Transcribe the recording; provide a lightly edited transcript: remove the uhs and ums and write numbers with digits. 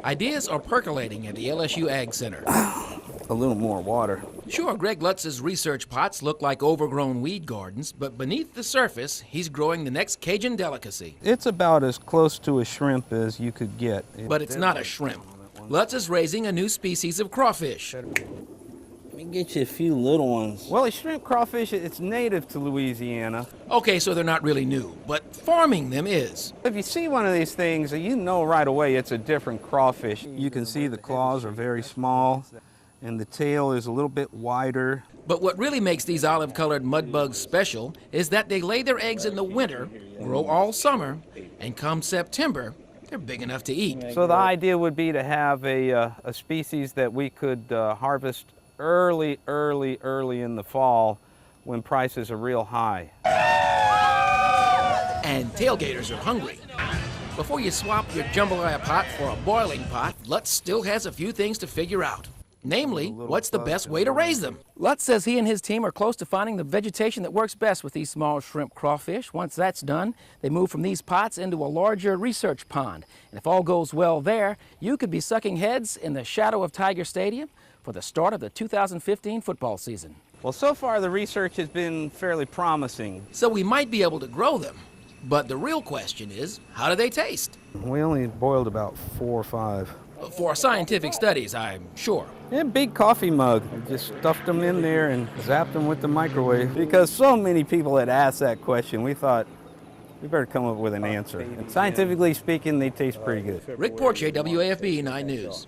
Ideas are percolating at the LSU AgCenter. A little more water. Sure, Greg Lutz's research pots look like overgrown weed gardens, but beneath the surface, he's growing the next Cajun delicacy. It's about as close to a shrimp as you could get. But it's not a shrimp. Lutz is raising a new species of crawfish. Let me get you a few little ones. Well, a shrimp crawfish, it's native to Louisiana. Okay, so they're not really new, but farming them is. If you see one of these things, you know right away it's a different crawfish. You can see the claws are very small, and the tail is a little bit wider. But what really makes these olive-colored mud bugs special is that they lay their eggs in the winter, grow all summer, and come September, they're big enough to eat. So the idea would be to have a species that we could harvest early in the fall when prices are real high. And tailgaters are hungry. Before you swap your jambalaya pot for a boiling pot, Lutz still has a few things to figure out. Namely, what's the best way to raise them? Lutz says he and his team are close to finding the vegetation that works best with these small shrimp crawfish. Once that's done, they move from these pots into a larger research pond. And if all goes well there, you could be sucking heads in the shadow of Tiger Stadium for the start of the 2015 football season. Well, so far the research has been fairly promising. So we might be able to grow them. But the real question is, how do they taste? We only boiled about 4 or 5. For scientific studies, I'm sure. Yeah, big coffee mug. We just stuffed them in there and zapped them with the microwave. Because so many people had asked that question, we thought we better come up with an answer. And scientifically speaking, they taste pretty good. Rick Portier, WAFB 9 News.